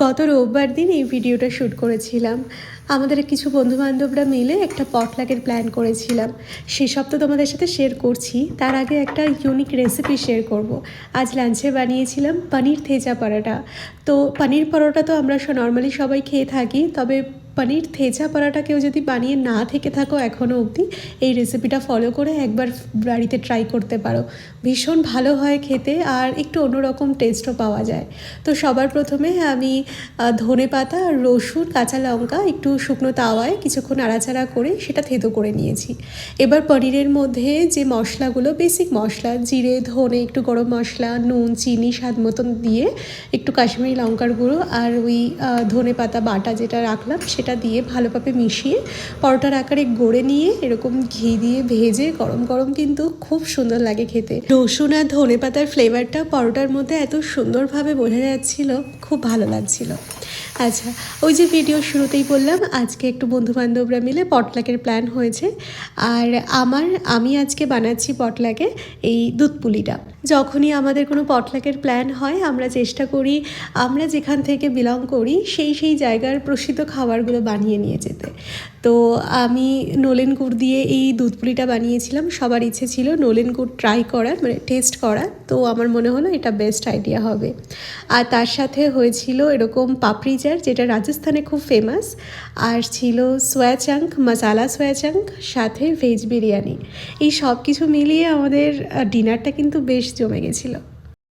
গত রোববার দিন এই ভিডিওটা শ্যুট করেছিলাম। আমাদের কিছু বন্ধুবান্ধবরা মিলে একটা পটলাকের প্ল্যান করেছিলাম। সেসব তো তোমাদের সাথে শেয়ার করছি, তার আগে একটা ইউনিক রেসিপি শেয়ার করব। আজ লাঞ্চে বানিয়েছিলাম পনির থেজা পরোটা। তো পনির পরোটা তো আমরা নর্মালি সবাই খেয়ে থাকি, তবে পনির থেজা পরোটা কেউ যদি বানিয়ে না থেকে থাকো এখনও অবধি, এই রেসিপিটা ফলো করে একবার বাড়িতে ট্রাই করতে পারো। ভীষণ ভালো হয় খেতে, আর একটু অন্যরকম টেস্টও পাওয়া যায়। তো সবার প্রথমে আমি ধনেপাতা, রসুন, কাঁচা লঙ্কা একটু শুকনো তাওয়ায় কিছুক্ষণ নাড়াচাড়া করে সেটা থেতো করে নিয়েছি। এবার পনিরের মধ্যে যে মশলাগুলো, বেসিক মশলা, জিরে, ধনে, একটু গরম মশলা, নুন, চিনি স্বাদ মতন দিয়ে, একটু কাশ্মীরি লঙ্কার গুঁড়ো আর ওই ধনেপাতা বাটা যেটা রাখলাম সেটা দিয়ে ভালোভাবে মিশিয়ে পরোটার আকারে গড়ে নিয়ে এরকম ঘি দিয়ে ভেজে গরম গরম কিন্তু খুব সুন্দর লাগে খেতে। রসুন আর ধনেপাতার ফ্লেভারটা পরোটার মধ্যে এত সুন্দরভাবে বোঝা যাচ্ছিল, খুব ভালো লাগছিল। আচ্ছা, ওই যে ভিডিও শুরুতেই বললাম আজকে একটু বন্ধুবান্ধবরা মিলে পটলাকের প্ল্যান হয়েছে। আর আমি আজকে বানাচ্ছি পটলাকে এই দুধ পুলিটা। যখনই আমাদের কোনো পটলাকের প্ল্যান হয় আমরা চেষ্টা করি আমরা যেখান থেকে বিলং করি সেই জায়গার প্রসিদ্ধ খাবারগুলো বানিয়ে নিয়ে যেতে। তো আমি নলেন গুড় দিয়ে এই দুধ পুলিটা বানিয়েছিলাম। সবার ইচ্ছে ছিল নলেন গুড় ট্রাই করার, মানে টেস্ট করার। তো আমার মনে হলো এটা বেস্ট আইডিয়া হবে। আর তার সাথে হয়েছিল এরকম পাপড়ি চাট, যেটা রাজস্থানে খুব ফেমাস। আর ছিল সোয়া চাঙ্ক, মশালা সোয়া চাঙ্ক, সাথে ভেজ বিরিয়ানি। এই সব কিছু মিলিয়ে আমাদের ডিনারটা কিন্তু বেশ জমে গেছিলো।